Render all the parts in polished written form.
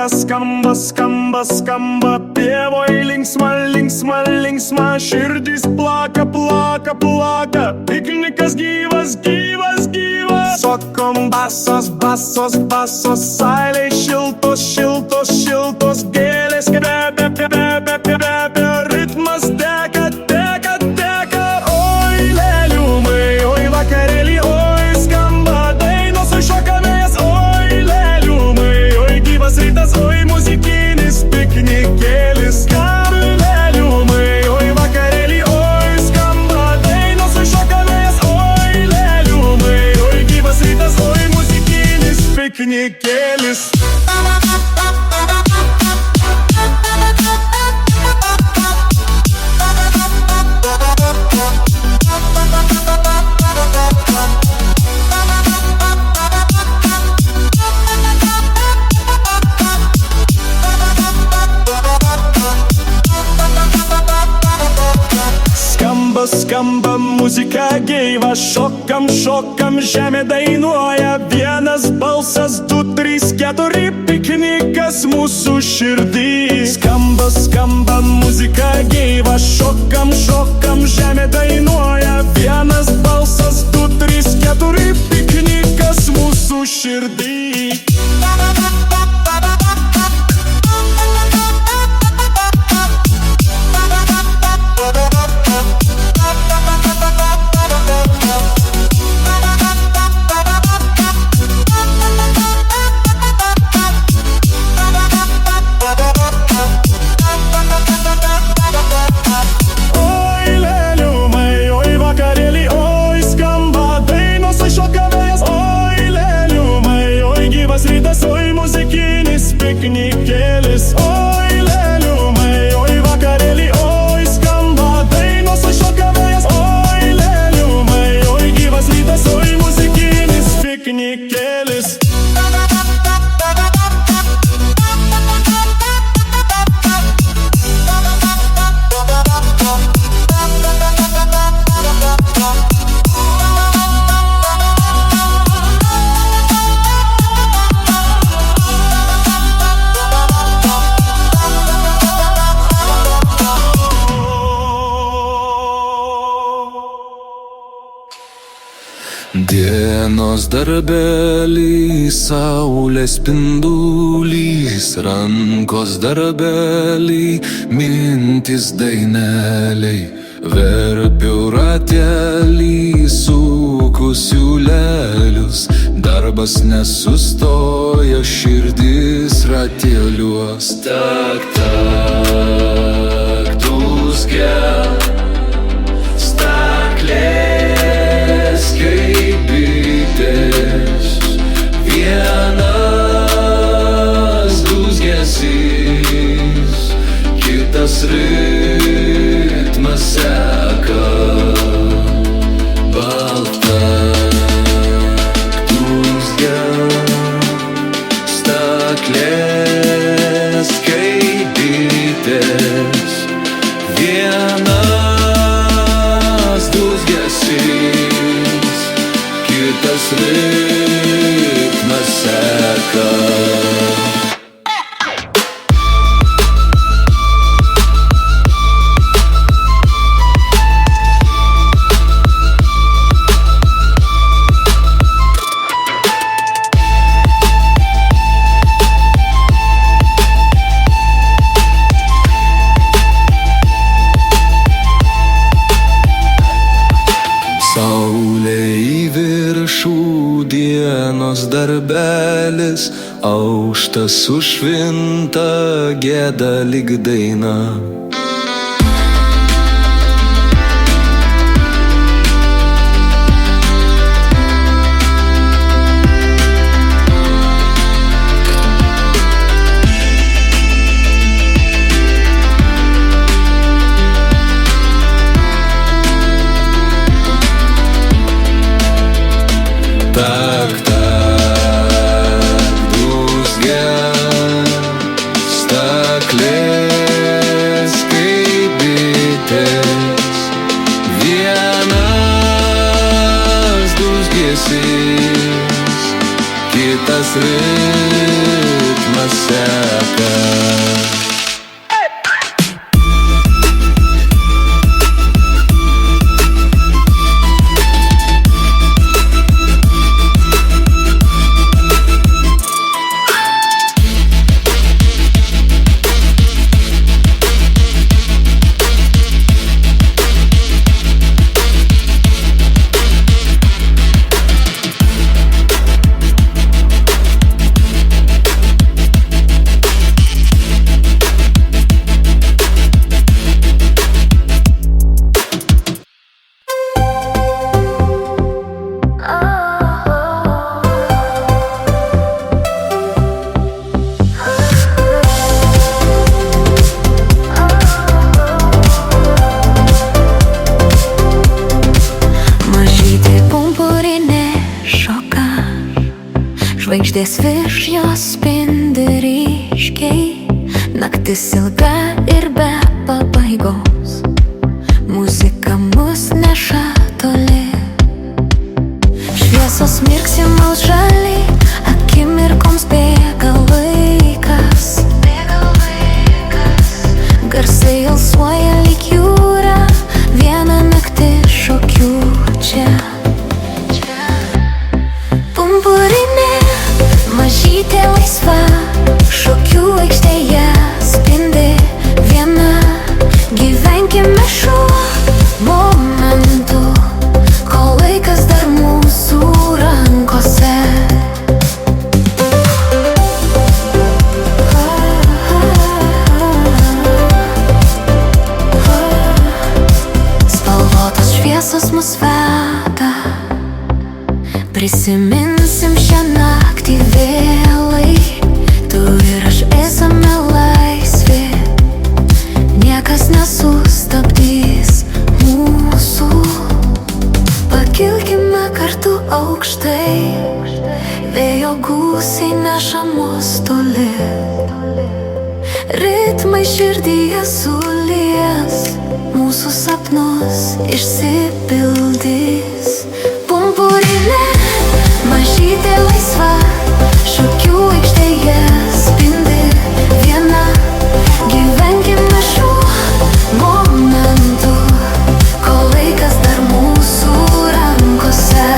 muzika skamba, skamba, skamba. Tėvoj linksma, linksma, linksma. Širdis plaka, plaka, plaka. Piknikas gyvas, gyvas, gyvas. Šokom basos, basos, basos. Saulė šiltos, šiltos, šiltos. Gėlės kvepia, kvepia, kvepia. Ritmas teka, teka, teka. Oi lėliumai, oi vakarėlį, oi skamba dainos, oi šokamės. Oi lėliumai, oi gyvas rytas, oi muzikinis piknikėlis. Oi lėliumai, oi vakarėlį, oi skamba dainos, oi šokamės. Oi lėliumai, oi gyvas rytas, oi muzikinis piknikėlis. Skamba muzika gyva, šokam, šokam, žemė dainuoja. Vienas balsas, 2, 3, 4, piknikas mūsų širdį. Skamba muzika gyva, šokam, šokam, žemė dainuoja. Vienas balsas, 2, 3, 4, piknikas mūsų širdį. Oi muzikinis piknikėlis. Oi lėliumai, oi vakarėlį, oi skamba dainos, oi šoka vėjas. Oi lėliumai, oi gyvas rytas, oi muzikinis piknikėlis. Dienos darbelį, saulės spindulys, rankos darbelį, mintis daineliai. Verpiu ratelį, suku siūlelius, darbas nesustoja, širdis rateliuos. Tak, tak, dūzgia staklės kaip bitės. Vienas dūzgesys, kitas ritmas seka. Balta dūzgia staklės kaip bitės. Vienas dūzgesys, kitas ritmas seka. Saulė į viršų, dienos darbelis, aukštas sušvinta, gėda lyg daina. Tak, tak, dūzgia staklės Žvaigždės virš jos spindi ryškiai, naktis ilga ir be pabaigos, muzika mus neša toli. Šviesos mirksi mažaliai, akimirkoms bėga laikas. Garsai alsuoja lyg jūra, viena naktis šokių čia. Pumpurinė, mažytė laisva, šokių aikštėje spindi viena. Gyvenkime šiuo momentu, kol laikas dar mūsų rankose. Spalvotos šviesos mus veda, prisiminsim šią naktį vėlai. Tu ir aš esame laisvi, niekas nesustabdys mūsų. Pakilkime kartu aukštai, vėjo gūsiai neša mus toli. Ritmai širdyje sulies, mūsų sapnus išsipildys. Pumpurinė, mažytė laisva, šokių aikštėje spindi viena. Gyvenkime šiuo momentu, kol laikas dar mūsų rankose.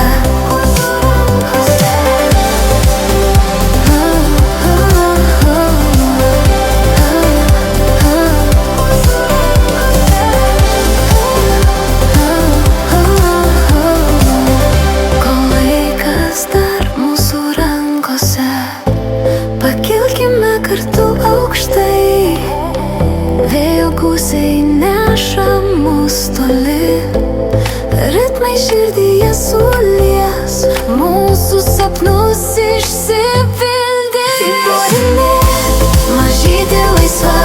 Pakilkime kartu aukštai, vėjo gūsiai neša mus toli. Ritmai širdyje sulies, mūsų sapnus išsipildys. Pumpurinė, mažytė laisva,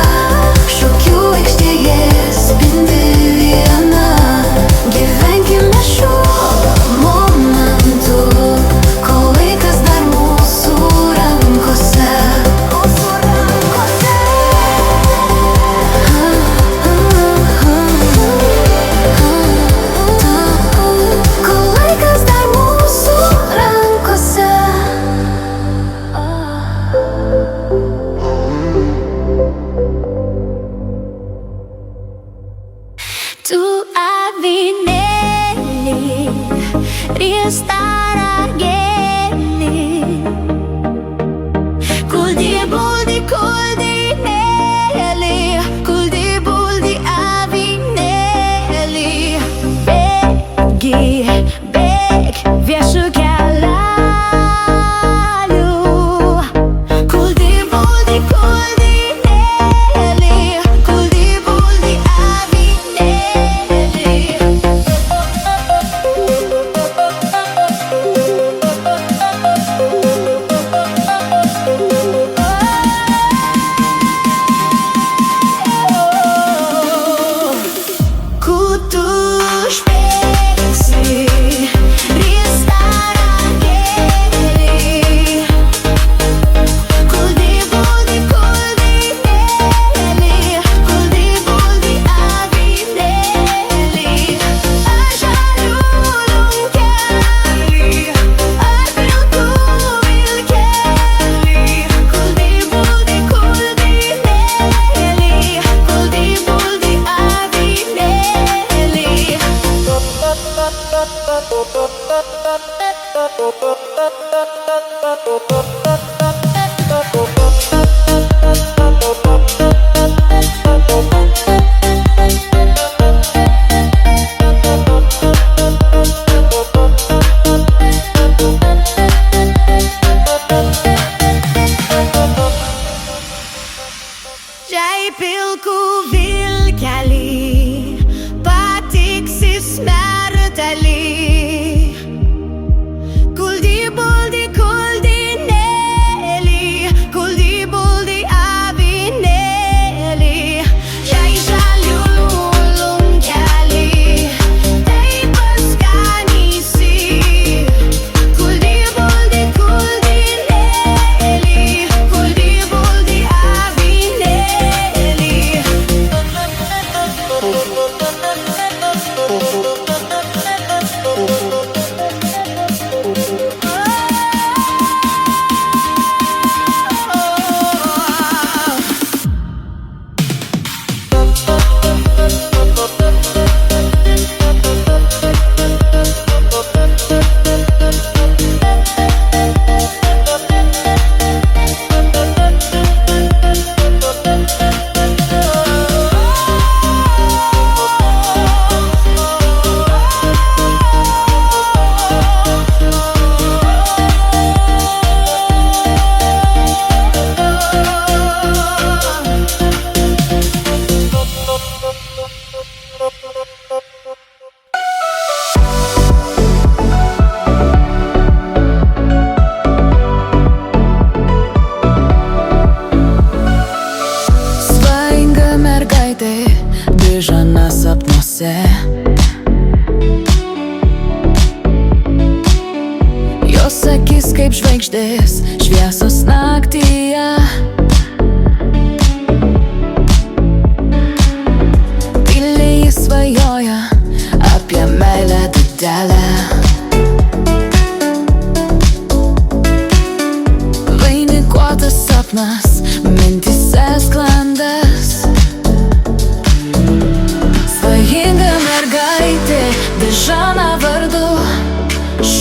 šokių aikštėje spindi viena. Gyvenkime šiuo momentu, kol laikas dar mūsų rankose. Kol laikas dar mūsų rankose. Tu avinelli, restare ghelli, col di boldi nelli, col di boldi avinelli. Beg, viașu chialalu, col di boldi nelli, col di boldi avinelli.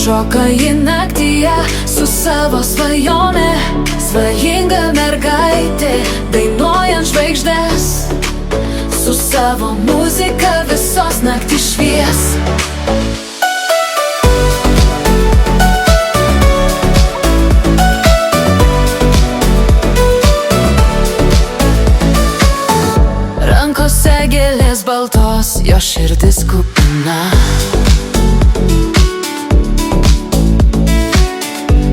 šoka į naktyje su savo svajone. Svajinga mergaitė, dainuojant žvaigždės, su savo muzika visos naktys švies. Rankose gėlės baltos, jo širdis kupina.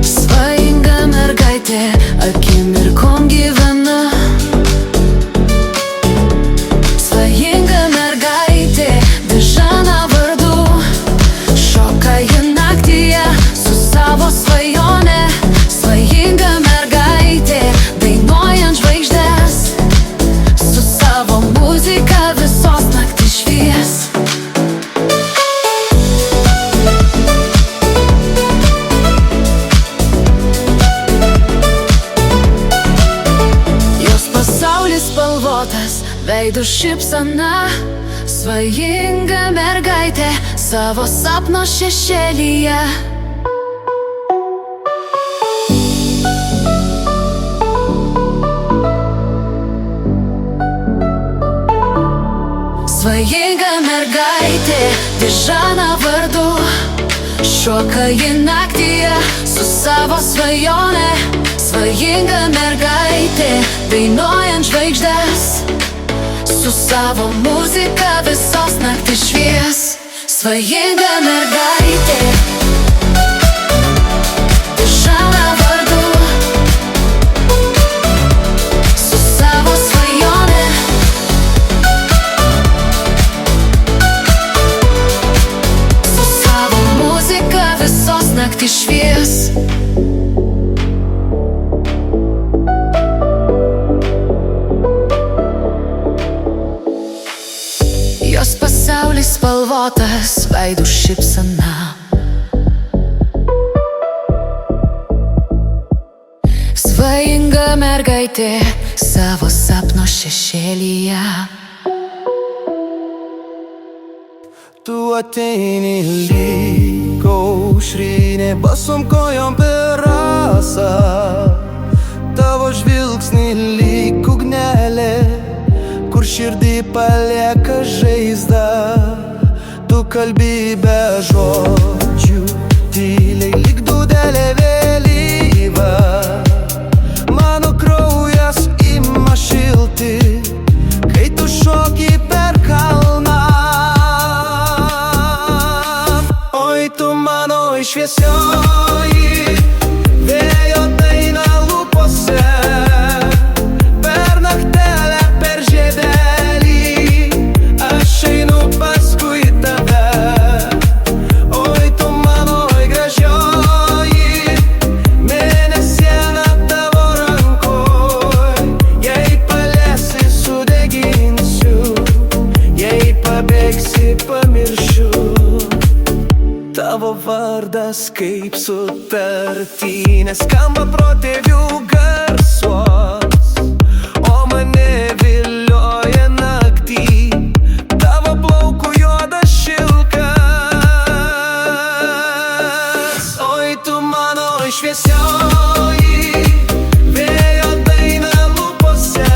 Svajinga mergaitė, akimirkom gyvena. Svajinga mergaitė, Dižana vardu, šoka į naktyje su savo svajone. Svajinga mergaitė, dainuojant žvaigždės, su savo muzika visos naktys švies. Jos pasaulis spalvotas, veidų šypsena. Svajinga mergaitė savo sapno šešėlyje. Svajinga mergaitė, Dižana vardu, šoka į naktyje su savo svajone. Svajinga mergaitė, dainuojant žvaigždės, su savo muzika visos naktys švies. Svajinga mergaitė, Dižana vardu, su savo svajone. Su savo muzika visos naktys švies. Jos pasaulis spalvotas, veidų šypsena. Svajinga mergaitė savo sapno šešėlyje. Tu ateini lyg aušrinė, basom kojom per rasą. Tavo žvilgsnį lyg ugnelė, kur širdį palieka žaizdą. Tu kalbi be žodžių, tyliai lyg dūdelė vėlyva. Mano kraujas ima šilti, kai tu šoki per kalną. Oi tu mano šviesioji, vėjo daina lūpose. Per naktelę, per žiedelį, aš einu paskui tave. Oi tu mano gražioji, mėnesiena tavo rankoj. Jei paliesi, sudeginsiu, jei pabėgsi, pamiršiu. Tavo vardas kaip sutartinė skamba protėvių garsuos, o mane vilioja naktį tavo plaukų juodas šilkas. Oi tu mano šviesioji, vėjo daina lūpose.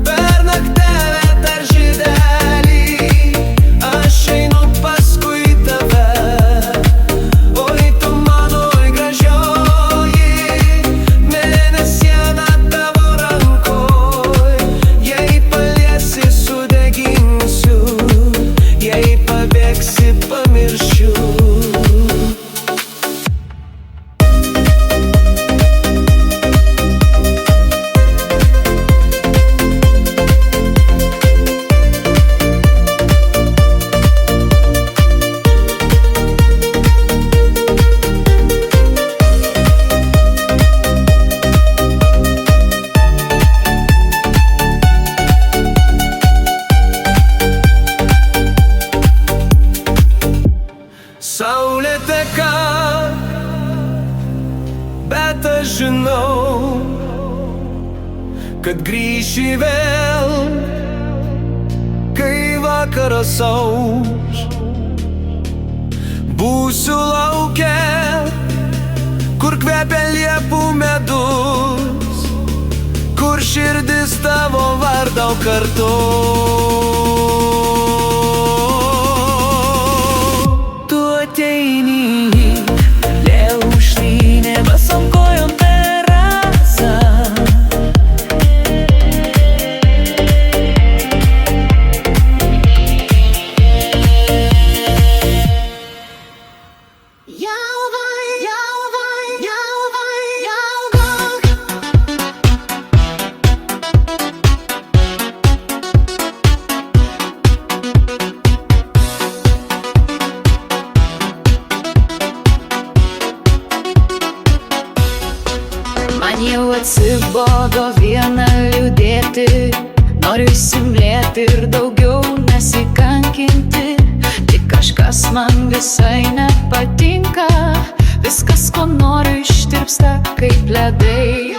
Per naktelę, per žiedelį, aš einu paskui tave. Oi tu mano gražioji, mėnesiena tavo rankoj. Jei paliesi, sudeginsiu, jei pabėgsi, pamiršiu. Saulė teka, bet aš žinau, kad grįši vėl, kai vakaras auš. Būsiu lauke, kur kvepia liepų medus, kur širdis tavo vardą kartu. Tu ateini, lėl užlynė basom kojom terasą. Man jau atsibodo vieną liūdėti, noriu įsimylėti ir daugiau nesikankinti. Tik kažkas man visai nepatinka, viskas, ko noriu, ištirpsta kaip ledai.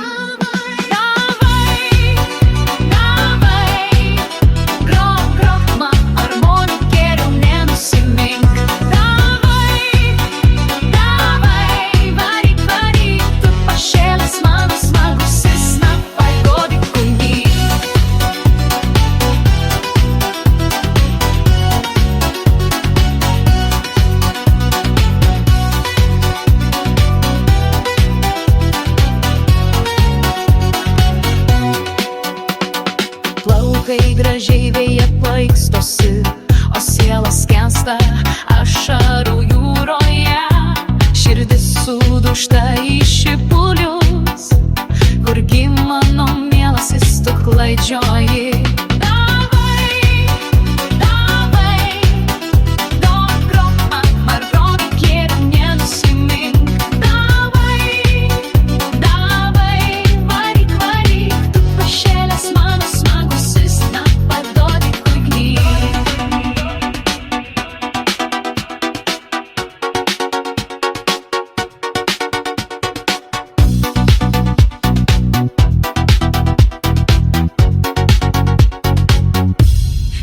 Plaukai gražiai vėja plaikstosi, o siela skęsta ašarų jūroje. Širdis sudūžta į šipulius, kurgi mano mielasis tu klaidžioji.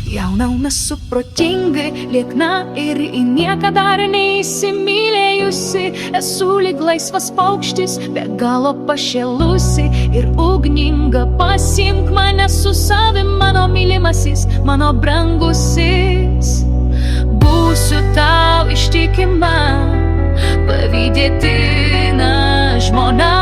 Jauna, nesuprotingai, liekna ir į nieką dar neįsimylėjusi. Esu lyg laisvas paukštis, be galo pašėlusi ir ugninga. Pasiimk mane su savim, mano mylimasis, mano brangusis. Būsiu tau ištikima, pavydėtina žmona.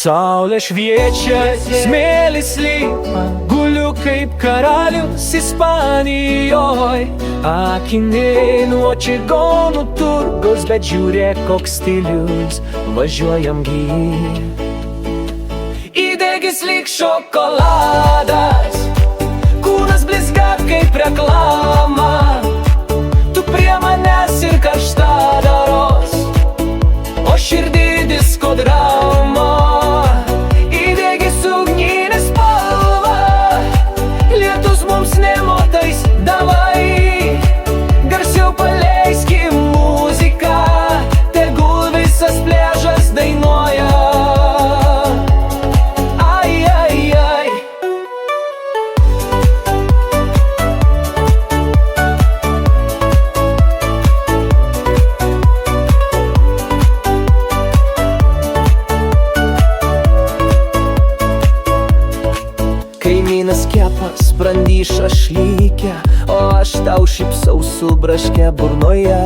Saulė šviečia, smėlis lypa, guliu kaip karalius Ispanijoj. Akiniai nuo čigonų turgaus, bet žiūrėk koks stilius, važiuojam gyvi. Įdegis lyg šokoladas, kūnas blizga kaip reklama. Tu prie manęs ir karštadaros, o širdį disko drama. Kaimynas kepas brandy šašlykę, o aš tau šypsau su braške burnoje.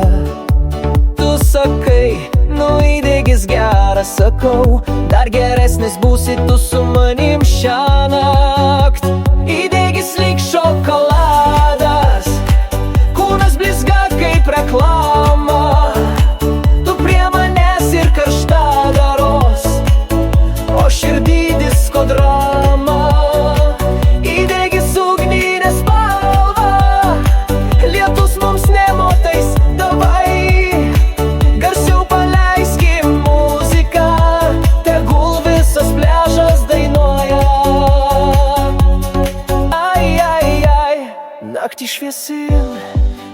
Tu sakai, nu įdėgi regis geras sakau, dar geresnis būsi tu su manim šiąnakt. Įdegis lyg šokoladas, kūnas blizga kaip reklama. Tu prie manęs ir karšta daros, o širdį disko drama. Įdegis ugninę spalvą, lietus mums nemotais, davai garsiau paleiskim muziką, tegul visas pliažas dainuoja. Ai, ai, ai, naktį šviesin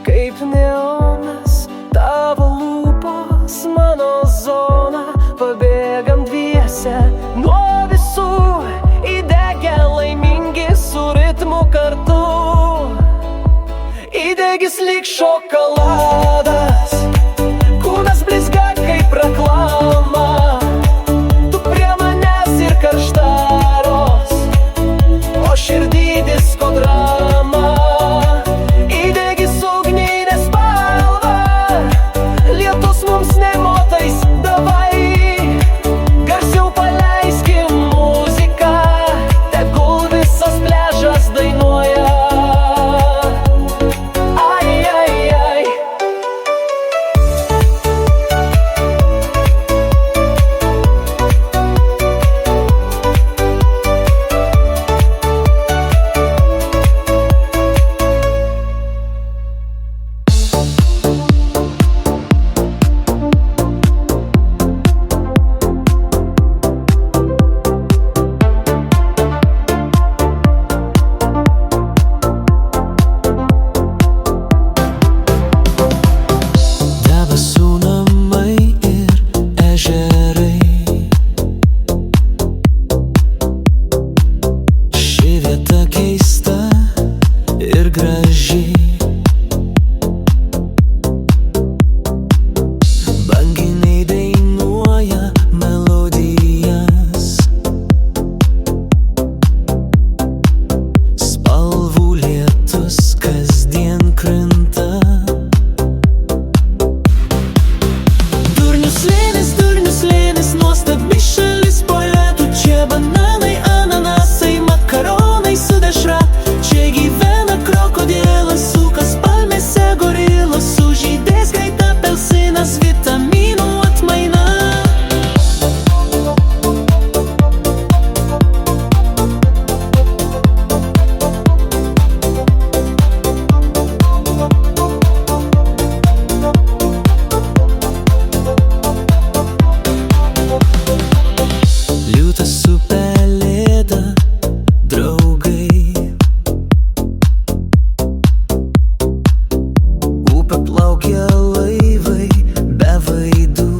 kaip neonas, tavo lūpos mano zona. Pabėgam dviese nuo visų, įdegę laimingi su ritmu kartu. Įdegis lyg šokoladas, kūnas blizga kaip reklama. Tu prie manęs ir karšta daros, o širdį disko drama. Įdegis ugninę spalvą, lietus mums nemotais, davai garsiau paleiskim muziką, tegul visas pliažas dainuoja. Ai, ai, ai. Debesų namai ir ežerai, ši vieta keista ir graži. Banginiai dainuoja melodijas, spalvų lietus kasdien krinta. Durnių slėnis, nuostabi šalis poetų. Čia bananai, ananasai, makaronai su dešra. Čia gyvena krokodilas, sukas palmėse gorilas, sužydės greit apelsinas, vitaminų atmaina. Liūtas su pelėda, draugai. Upė plaukia laivai be vaidų.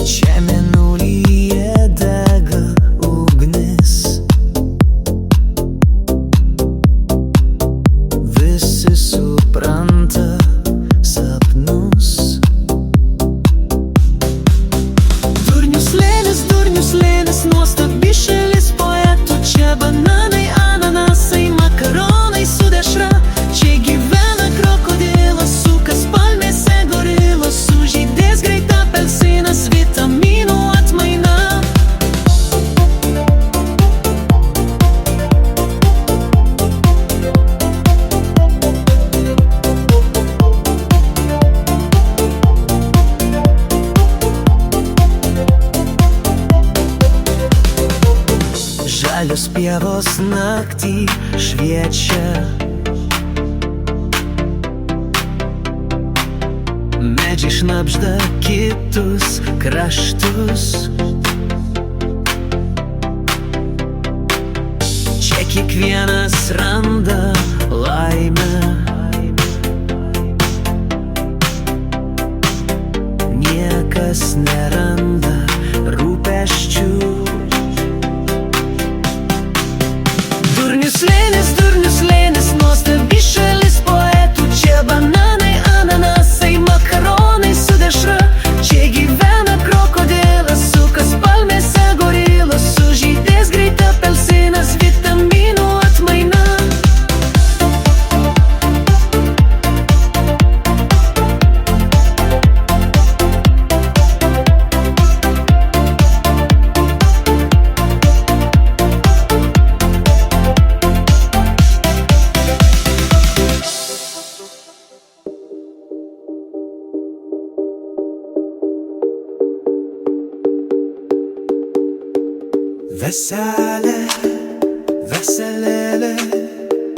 Čia mėnulyje dega ugnis, visi supranta sapnus. Durnių slėnis, nuostabi šalis poetų. Čia bananai, ananasai, makaronai su dešra. Čia gyvena krokodilas, sukas palmėse gorilas, sužydės greit apelsinas, vitaminų atmaina. Žalios pievos naktį šviečia, medžiai šnabžda kitus kraštus. Čia kiekvienas randa laimę, niekas neranda rūpesčių. Durnių slėnis, nuostabi šalis poetų. Čia bananai, ananasai, makaronai su dešra. Čia gyvena krokodilas, sukas palmėse gorilas, sužydės greit apelsinas, vitaminų atmaina. Veselė, veselėlė,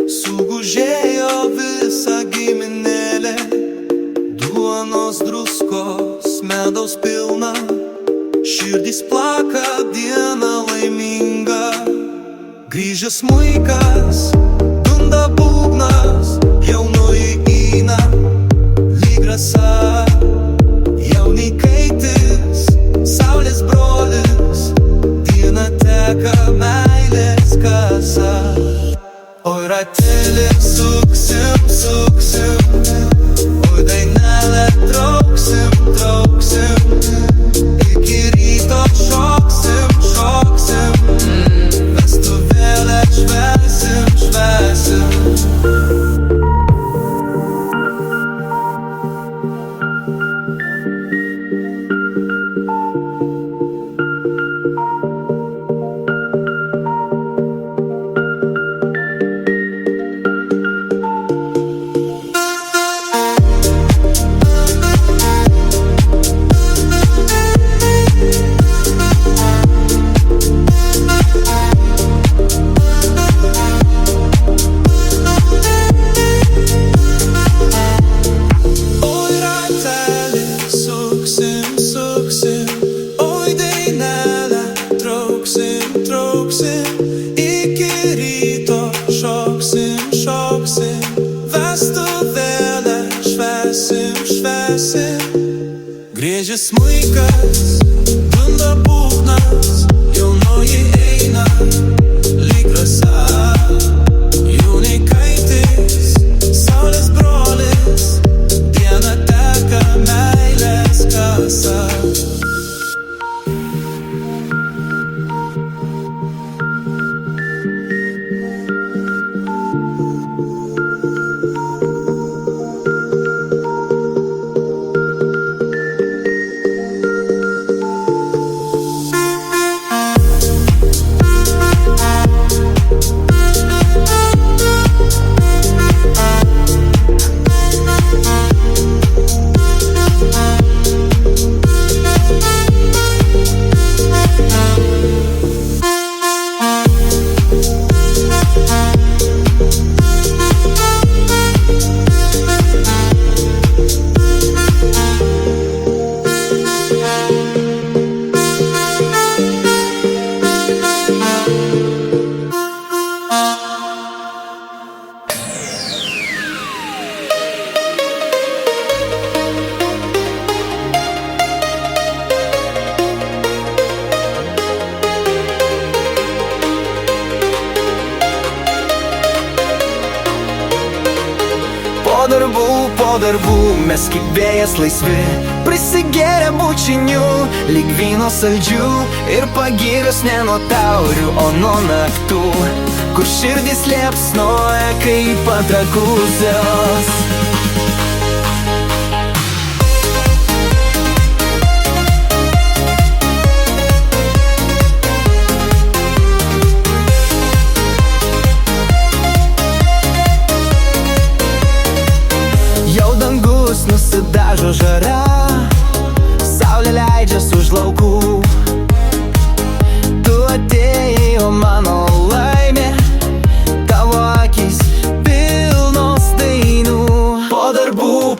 sugužėjo visa giminėlė. Duonos, druskos, medaus pilna, širdis plaka, diena laiminga. Grįžęs smuikas, dunda būgnas, jaunoji įna, lyg rasa. Jaunikaitis, saulės brolis, diena teka meilės kasa. Oi ratelė, suksim, suksim, oi dainelė, trauksim, trauksim, iki ryto šoksim, šoksim, vestuvėlę švęsim, švęsim. Griežęs smuikas, dunda būgnas, jaunoji eina, lyg rasa. Jaunikaitis, saulės brolis, diena teka meilės kasa. Po darbų mes kaip vėjas laisvi, prisigėrę bučinių, lyg vyno saldžių ir pagirios ne nuo taurių, o nuo naktų, kur širdis liepsnoja kaip patrakusios. Nusidažo žara, saulė leidžias už laukų. Tu atėjai, o mano laimė, tavo akys pilnos dainų.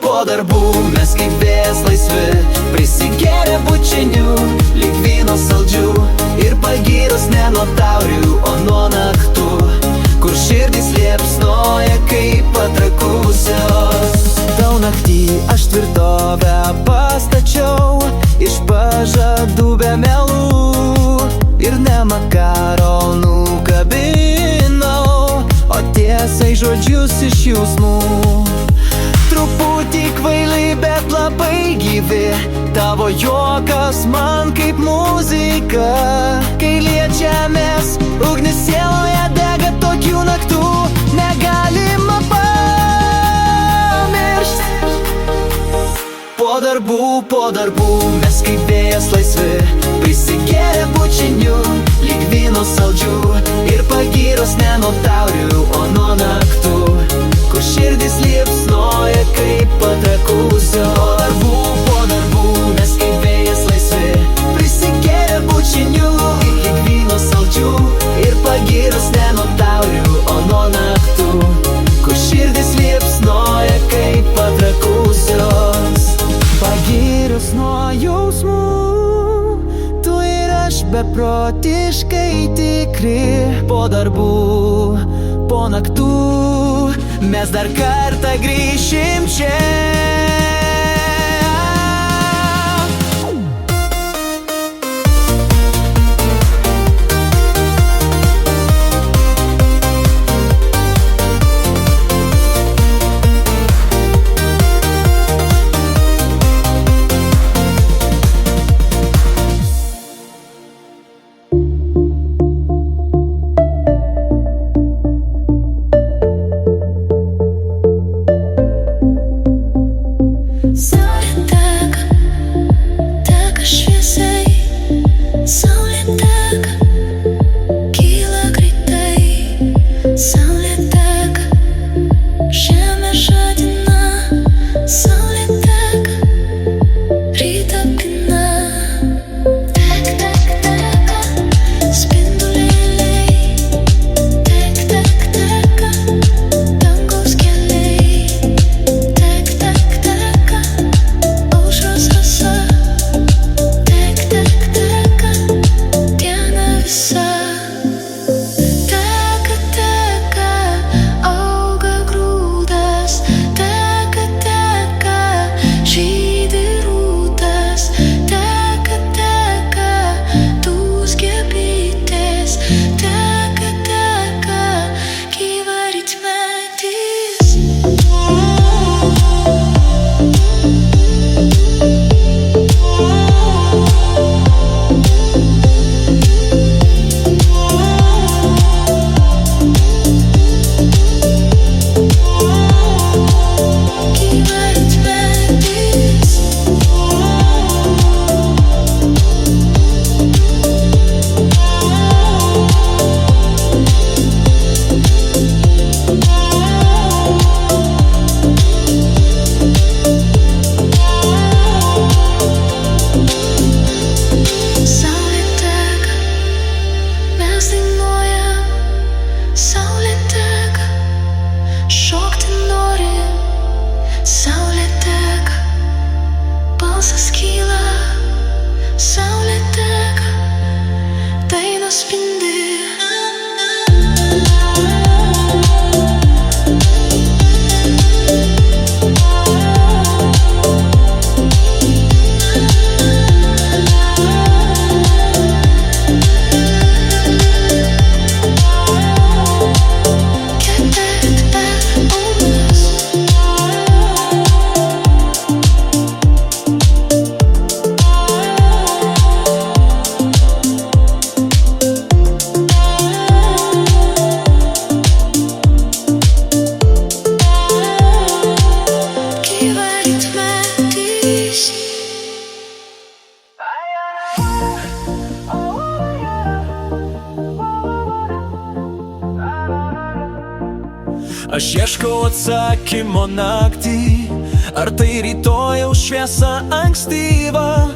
Po darbų mes kaip vėjas laisvi, prisigėrę bučinių, lyg vyno saldžių ir pagyrus ne nuo taurių, o nuo naktų, kur širdis liepsnoja kaip patrakusios. Tau naktį aš tvirtovę pastačiau, iš pažadų be melų ir ne makaronų kabinau, o tiesai žodžius iš jausmų. Truputį kvailai, bet labai gyvi, tavo juokas man kaip muzika. Kai liečiamės, ugnis sieloje dega, tokių naktų negalima Po darbų mes kaip vėjas laisvi, prisigėrę bučinių, lyg vyno saldžių ir pagyros ne nuo taurių, o nuo naktų, kur širdis liepsnoja kaip patrakusios. Po darbų mes kaip vėjas laisvi, prisigėrę bučinių, lyg vyno saldžių nuo jausmų, tu ir aš beprotiškai tikri. Po darbų, po naktų, mes dar kartą grįšim čia. Saulė teka, teka šviesiai. Saulė teka, kyla greitai. Saulė teka, žemė žadina. Saulė teka, rytą pina. Tek, tek, teka, spindulėliai. Tek, tek, teka, dangaus keliai. Tek, tek, teka, aušros rasa. Tek, tek, teka, diena visa. Teka, teka, auga grūdas. Teka, teka, žydi rūtas. Teka, teka, dūzgia bitės. Teka, teka, gyva rytmetis. Gyva rytmetis. Saulė teka, mes dainuojam. Saulė teka, šokti norim. Saulė teka, balsas kyla. Saulė teka, dainos spindi. Gyva rytmetis. Aš ieškau atsakymo naktį, ar tai rytojaus šviesa ankstyva.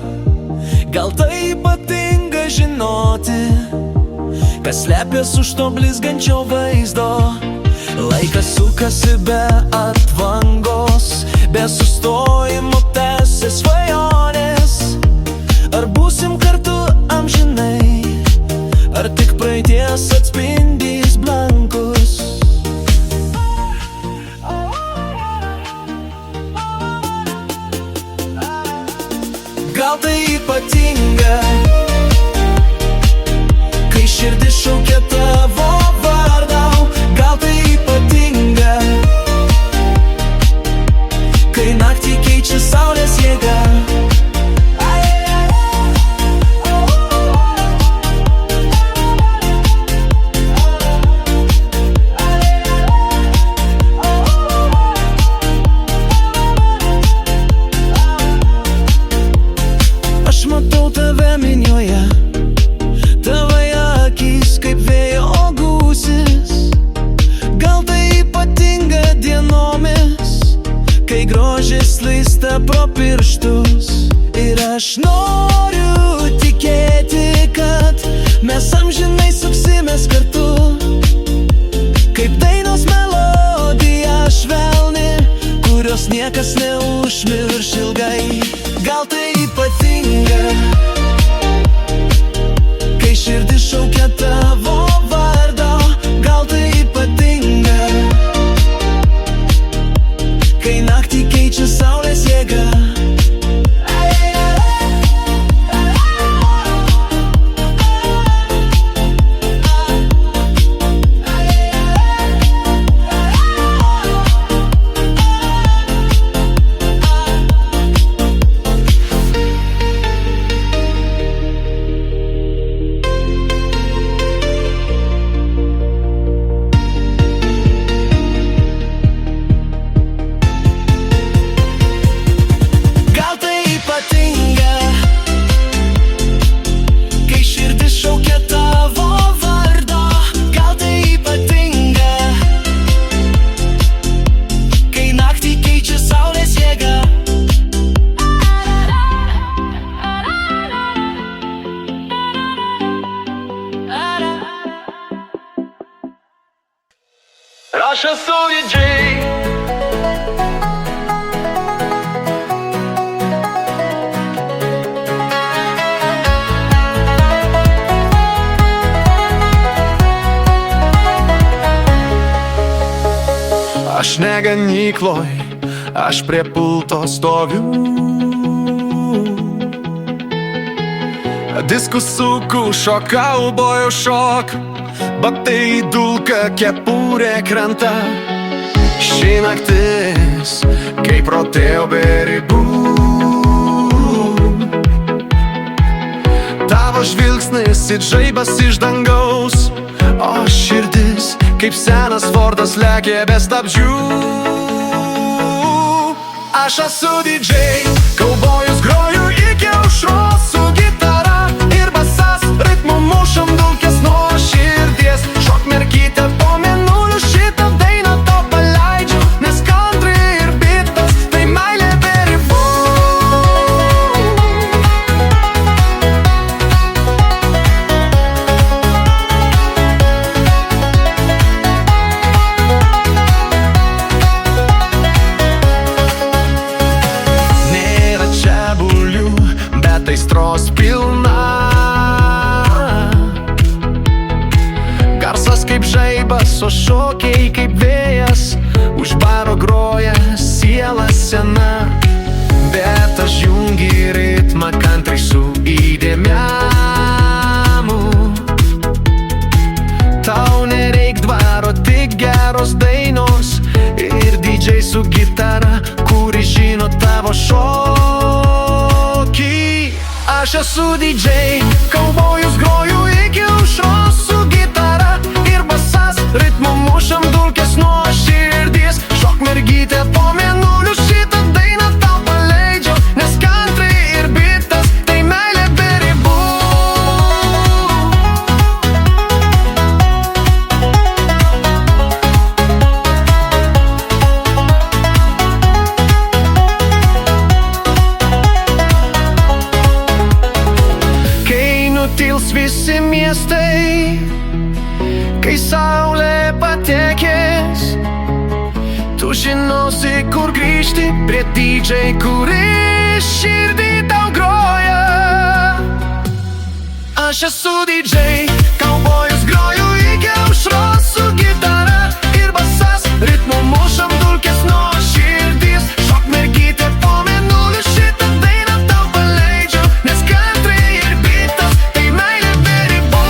Gal tai ypatinga žinoti, kas slepias už to blizgančio vaizdo. Laikas sukasi be atvangos, be sustojimo tęsia svajonės. Ar būsim kartu amžinai, ar tik praeities atspindys blankus. Gal tai ypatinga, kai širdis šaukia tavo vardą. Gal tai ypatinga, kai naktį keičia saulės jėga. Aš matau tave minioje, tavo akys kaip vėjo gūsis. Gal tai ypatinga dienomis, kai grožis slysta pro pirštus. Ir aš noriu tikėti, kad mes amžinai suksimės kartu. Kaip dainos melodija švelni, kurios niekas neužmirš ilgai. Gal tai ypatinga, kai širdis šaukia tavo vardo. Gal tai ypatinga, kai naktį keičia saulės jėga. Aš esu DJ. Aš ne ganykloj, aš prie pulto stoviu. Diskus suku, šokauboju šok, batai dulka, kepurė krenta. Ši naktis, kaip protėjo be ribų. Tavo žvilgsnis it žaibas iš dangaus, o širdis kaip senas Fordas lekia be stabdžių. Aš esu DJ, kaubojus groju iki aušros su gitara ir basas, ritmu mušam dulkes nuo širdies. Šok mergytė po mėnuliu, šitą dainą tau paleidžiu, nes country ir bitas tai meilė be ribų. Nėra čia bulių, bet aistros pilna. Garsas kaip žaibas, o šokiai kaip vėjas. Už baro groja siela sena, bet aš jungi ritmą country su įdėmiamu. Tau nereik dvaro, tik geros dainos ir DJ su gitara, kuri žino tavo šokį. Aš esu DJ, kaubojus groju iki aušros su gitara ir basas, ritmu mušam dulkes nuo širdies. Šok mergytė po mėnuliu, šitą dainą tau paleidžiu, nes country ir bitas tai meilė be ribų. Kai nutils visi miestai, kai saulė patekės, tu žinosi kur grįžti prie DJ, kuris širdį tau groja. Aš esu DJ, kaubojus groju iki aušros su gitara ir basas, ritmu mušam dulkes nuo širdies. Šok mergytė po mėnuliu, šitą dainą tau paleidžiu, nes country ir bitas tai meilė be ribų.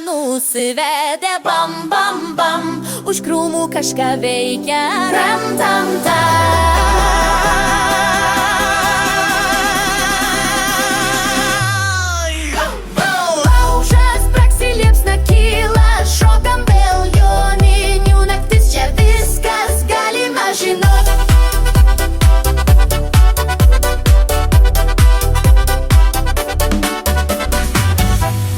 nusivedė bam bam bam, už krūmų kažką veikia ram tam Laužas praksi, liepsna kyla, šokam vėl joninių naktis, čia viskas galima žinot.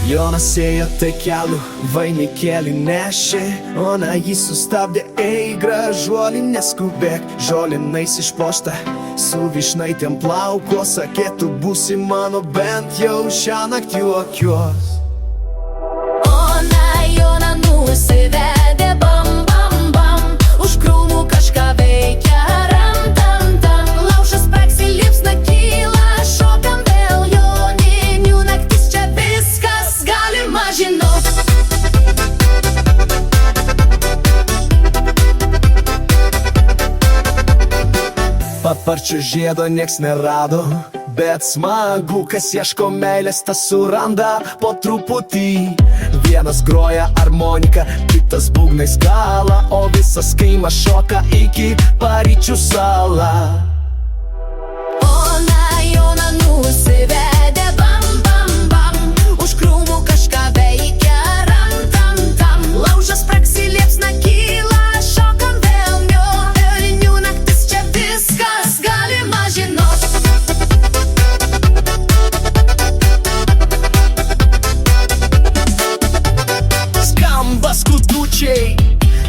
Jonas ėjo takeliu, vainikėlį nešė, ona jį sustabdė, ei gražuolį neskubėk, žolinais išpuošta, su vyšnaitėm plauko, sakė, tu būsi mano bent jau šiąnakt juokiuos. Ona Joną nusivedė bam bam bam, už krūmų kažką veikia ram tam tam. Laužas praksi, liepsna kyla, šokam vėl joninių naktis, čia viskas galima žinot. Paparčio žiedo nieks nerado, bet smagu, kas ieško meilės, tas suranda po truputį. Vienas groja armoniką, kitas būgnais kala, o visas kaimas šoka iki Paryčių salą. Ona Joną nusivedė bam bam bam, už krūmų kažką veikia ram tam tam. Laužas praksi, liepsna kyla, šokam vėl joninių naktis, čia viskas galima žinot. Skamba skudučiai,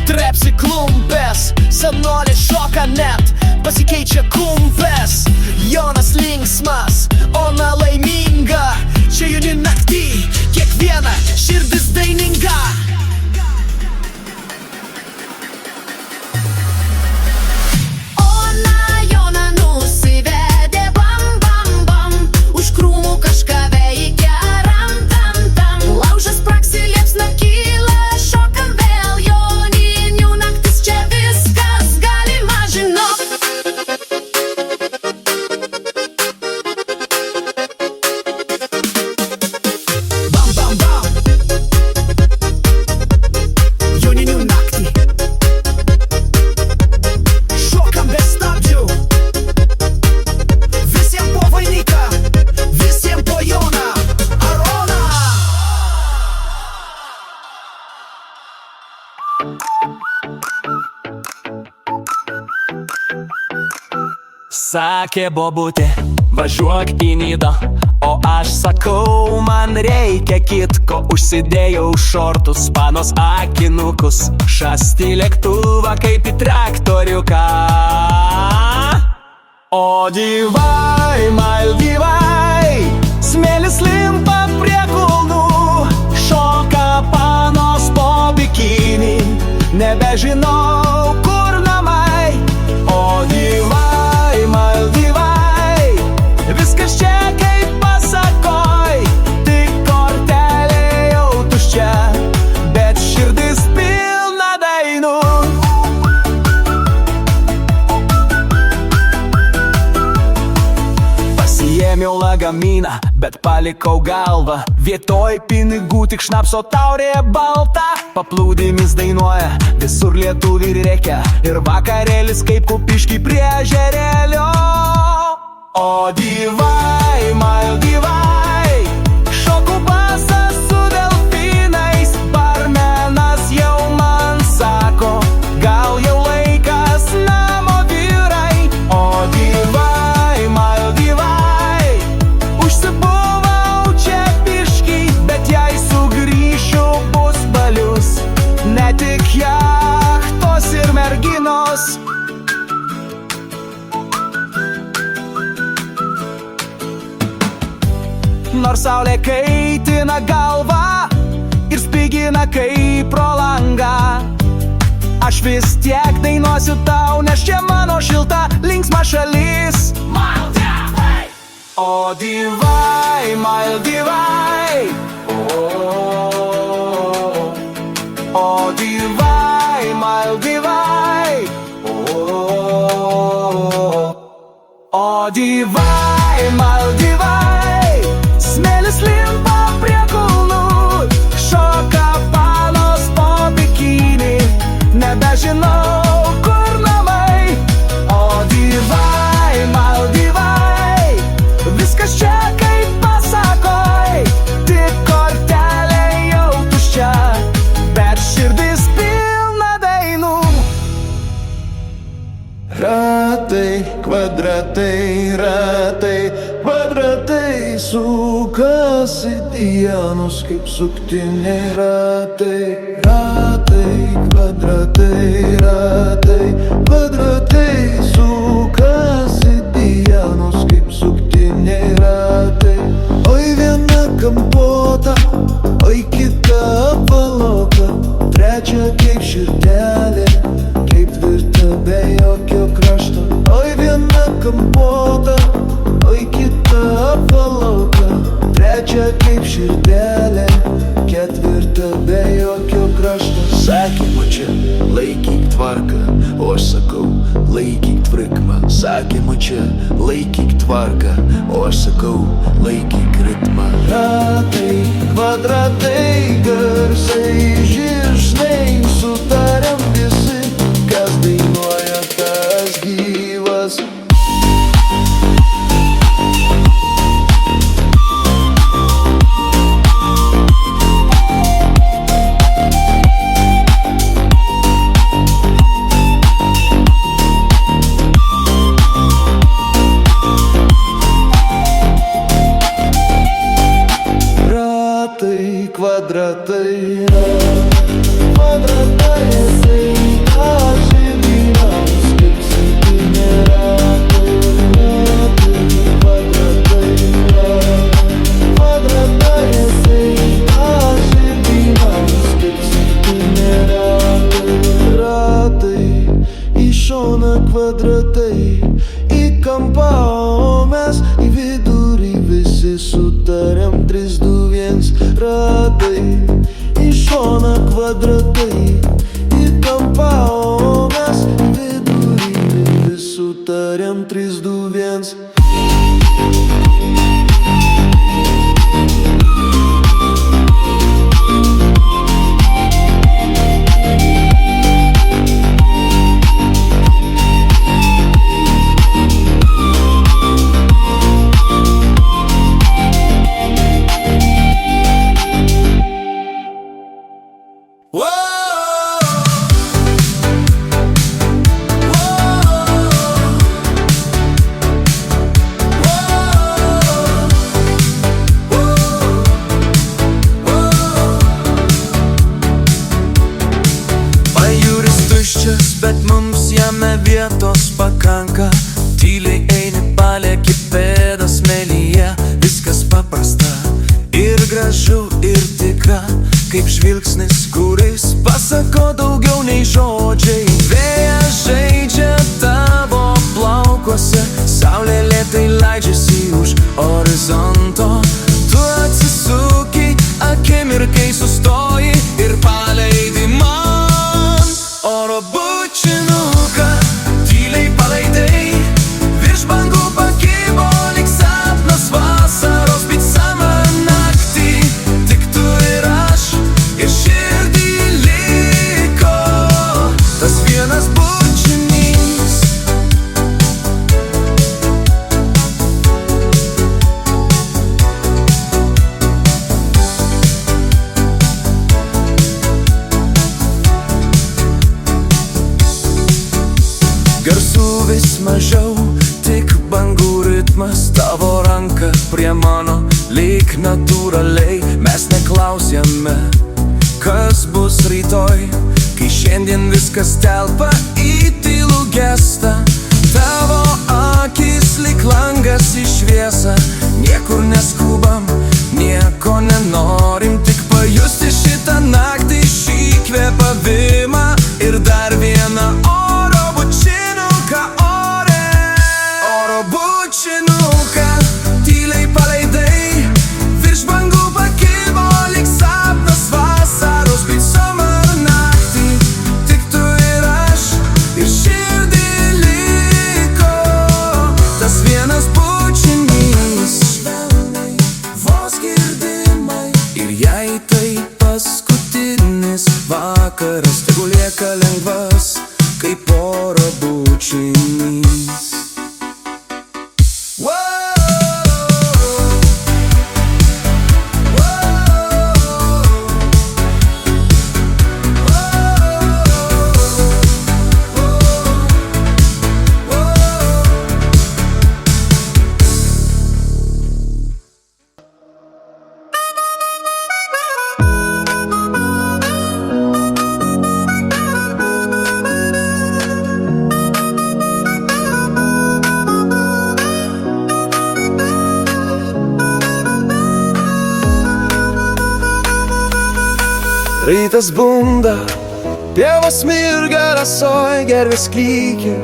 trepsi klumpės, senolė šoka net, pasikeičia kumpės. Jonas linksmas, ona laiminga, čia jauni naktį, kiekviena širdis daininga. Ona Joną nusivedė bam bam bam, už krūmų kažką veikia ram tam tam. Laužas praksi, liepsna kyla, šokam vėl joninių naktis, čia viskas galima žinot. Bam bam bam, joninių naktį, šokam be stabdžių, visiem po vainiką, visiem po Joną Aroną. Sakė bobutė, važiuok į Nidą, o aš sakau, man reikia kitko. Užsidėjau šortus, panos akinukus, šasti lėktuvą kaip į traktoriuką. O divai, Maldyvai, smėlis limpa prie kulnų, šoka panos po bikinį, nebežinau kur namai. O divai, Maldyvai, viskas čia kaip pasakoj, tik kortelė jau tuščia, bet širdis pilna dainų. Pasiėmiau lagaminą, bet palikau galvą, vietoj pinigų tik šnapso taurė balta. Paplūdimis dainuoja, visur lietuviai rėkia, ir vakarėlis kaip Kupišky prie ežerėlio. O divai, Maldyvai, šoku basą su delfinais, barmenas jau man sako, gal jau laikas namo vyrai. O divai, Maldyvai, užsibuvau čia biškį, bet jei sugrįšiu bus balius, ne tik jachtos ir merginos. Nors saulė kaitina galvą ir spigina kaip pro langą, aš vis tiek dainuosiu tau, nes čia mano šilta, linksma šalis. Maldyvai! O divai, Maldyvai, o divai, Maldyvai, o divai, Maldyvai, smėlis limpa prie kulnų, šoka medianos kaip suktiniai ratai. Ratai, kvadratai, ratai, kvadratai, sukasi dienos kaip suktiniai ratai. Oi viena kampota, oi kita apvalota, trečia kaip širdelė, kaip tvirta be jokio krašto. Oi viena kampota, oi kita apvalota, trečia kaip širdelė, ketvirta be jokio krašto. Sakė močia, laikyk tvarką, o aš sakau, laikyk tvarkmą. Sakė močia, laikyk tvarką, o aš sakau, laikyk ritmą. Ratai, kvadratai, garsai, žingsniai, sutariam visi, kas dainuoja, tas gyvas. Kvadratai, kvadratai, jisai daži gyvens kaip septyni ratai. Kvadratai, kvadratai, jisai daži gyvens kaip septyni ratai. Ratai, į šoną kvadratai, į kampą, o mes į vidurį visi sutariam 3, 2, 1. Ratai, į šoną kvadratai, į kampą, o mes į vidurį vis sutariam 3, 2, 1. Bet mums jame vietos pakanka. Tyliai eini, palieki pėdas melyje. Viskas paprasta ir gražu ir tikra, kaip žvilgsnis, kuris pasako daugiau nei žodžiai. Vėjas žaidžia tavo plaukuose, saulė lėtai leidžiasi už horizonto. Tu atsisuki, akimirkai sustoji ir paleidi man oro bučinuką. Tyliai paleidai, virš bangų pakibo lyg sapnas vasaros picama naktį. Tik tu ir aš, ir širdį liko tas vienas bučinys. Garsų vis mažiau, tik bangų ritmas. Tavo ranka prie mano, lyg natūraliai. Mes neklausėme, kas bus rytoj, kai šiandien viskas telpa į tylų gestą. Tavo akis lyg langas į šviesą. Niekur neskubam, nieko nenorim, tik pajusti šitą naktį, šį kvėpavimą ir dar vieną oro bučinuką ore. Oro bučinuką tyliai paleidai, virš bangų pakibo lyg sapnas vasaros midsummer naktį. Tik tu ir aš, ir širdį liko tas vienas bučinys. Vos girdimai, ir jei tai paskutinis vakaras, tegu lieka lengvas kaip oro bučinys. Rytas bunda, pievos mirga rasoj, gervės klykia,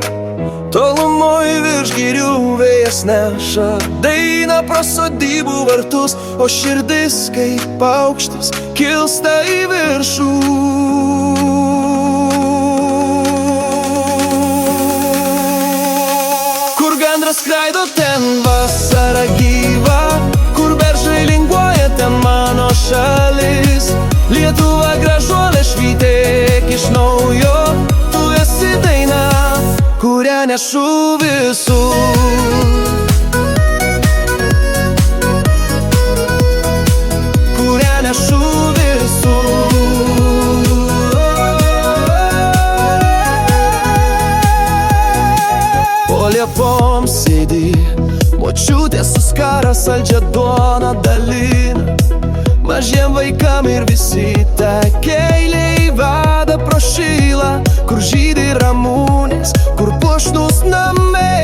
tolumoj virš girių vėjas neša dainą pro sodybų vartus, o širdis kaip paukštis kilsta į viršų. Kur gandras skraido, ten vasara gyva, kur beržai linguoja, ten mano šalis. Lietuva gražuolė, švytėk iš naujo, tu esi daina, kurią nešu visur. Kurią nešu visur. Po liepom sėdi močiutė suskara saldžią duoną dalina mažiem vaikam ir visi takeliai veda pro šilą, kur žydi ramūnės, kur puošnus namai.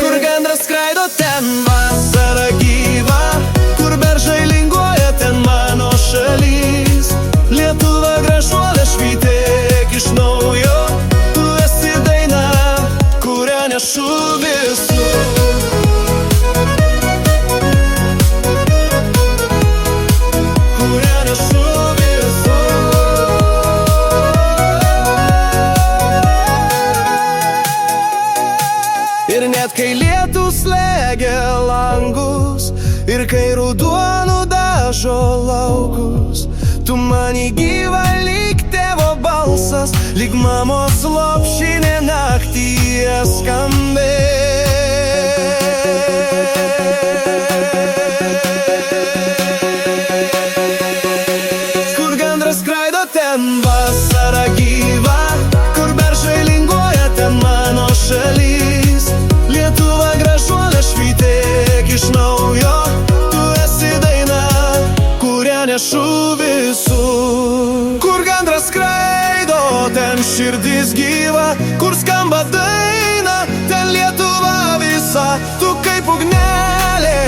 Kur gandras skraido, ten vasara gyva, kur beržai linguoja, ten mano šalis. Lietuva gražuolė, švytėk iš naujo, tu esi daina, kurią nešu visur. Ir net kai lietus slegia langus, ir kai ruduo nudažo laukus, tu man į gyvą lyg tėvo balsas, lyg mamos lopšinė naktyje skambės. Kur gandras skraido, ten vasara gyva, kur beržai linguoja, ten mano šalis. Lietuva gražuolė, švytėk iš naujo, tu esi daina, kurią nešu visur. Kur gandras skraido, ten širdis gyva, kur skamba daina, ten Lietuva visa. Tu kaip ugnelė,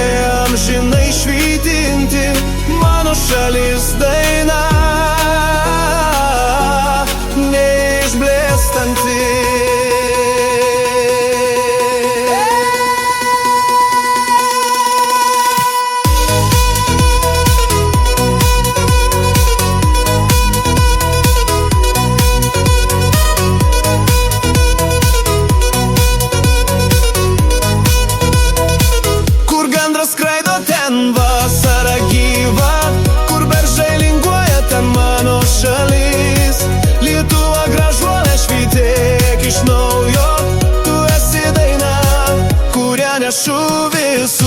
amžinai švytinti, mano šalis daina, neišblėstanti. Nešu visur.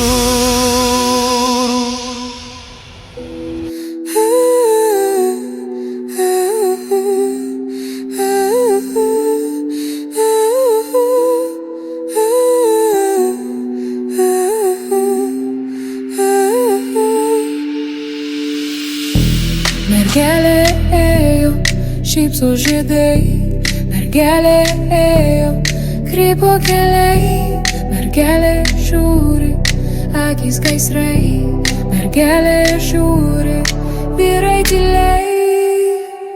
Mergelė ėjo, šypso žiedai, mergelė ėjo, krypo keliai. Mergelė žiūri, akys gaisrai, mergelė žiūri, vyrai tyliai.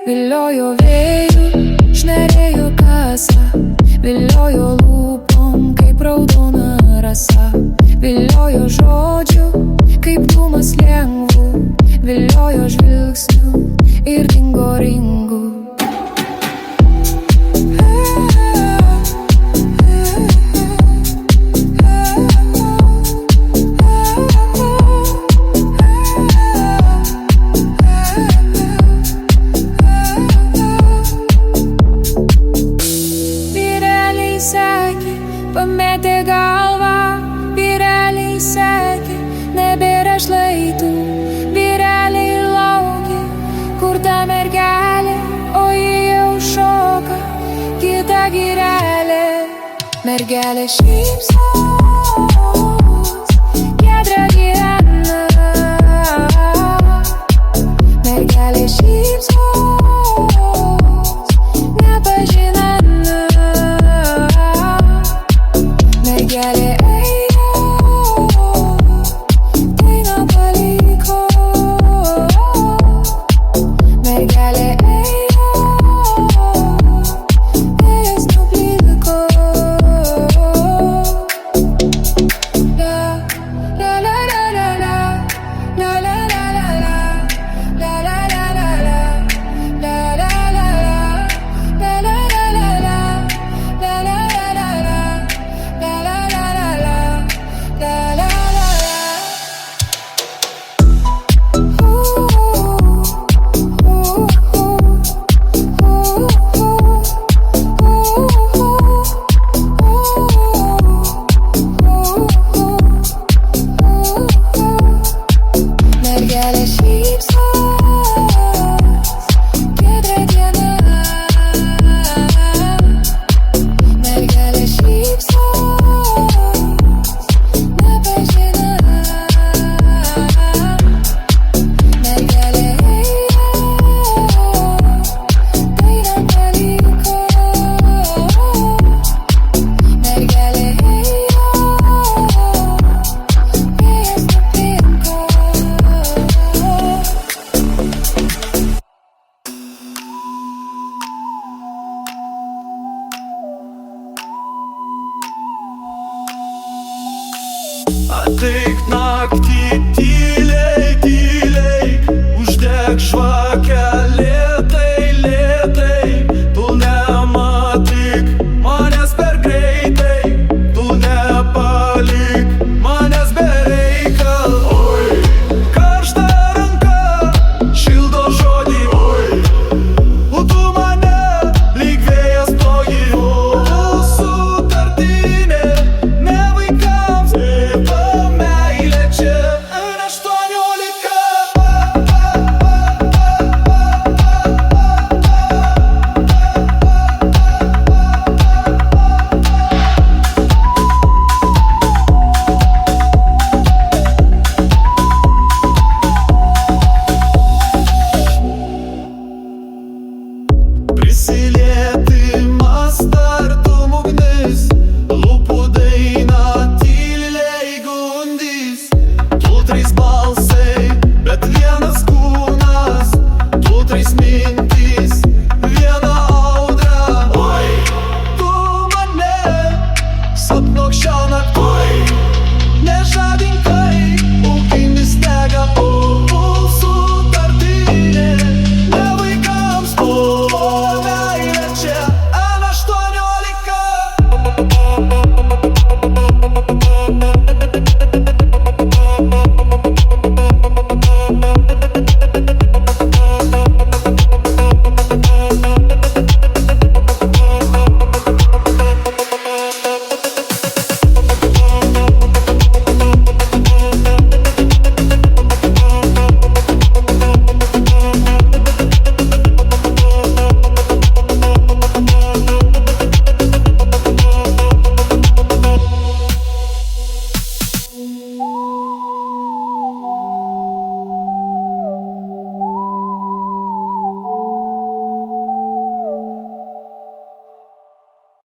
Viliojo vėjų, šnarėjo kasą, viliojo lūpom kaip raudona rasa, viliojo žodžių kaip dūmas lengvų, viliojo žvilgsnių ir dingo ringų. Pametė galvą, vyreliai sekė, nebėra šlaitų, vyreliai laukė, kur ta mergelė, o ji jau šoka, kita girelė. Mergelė šypsos, giedra gyvena, mergelė šypsos, nepažinana. Mergelė ėjo, dainą paliko, mergelės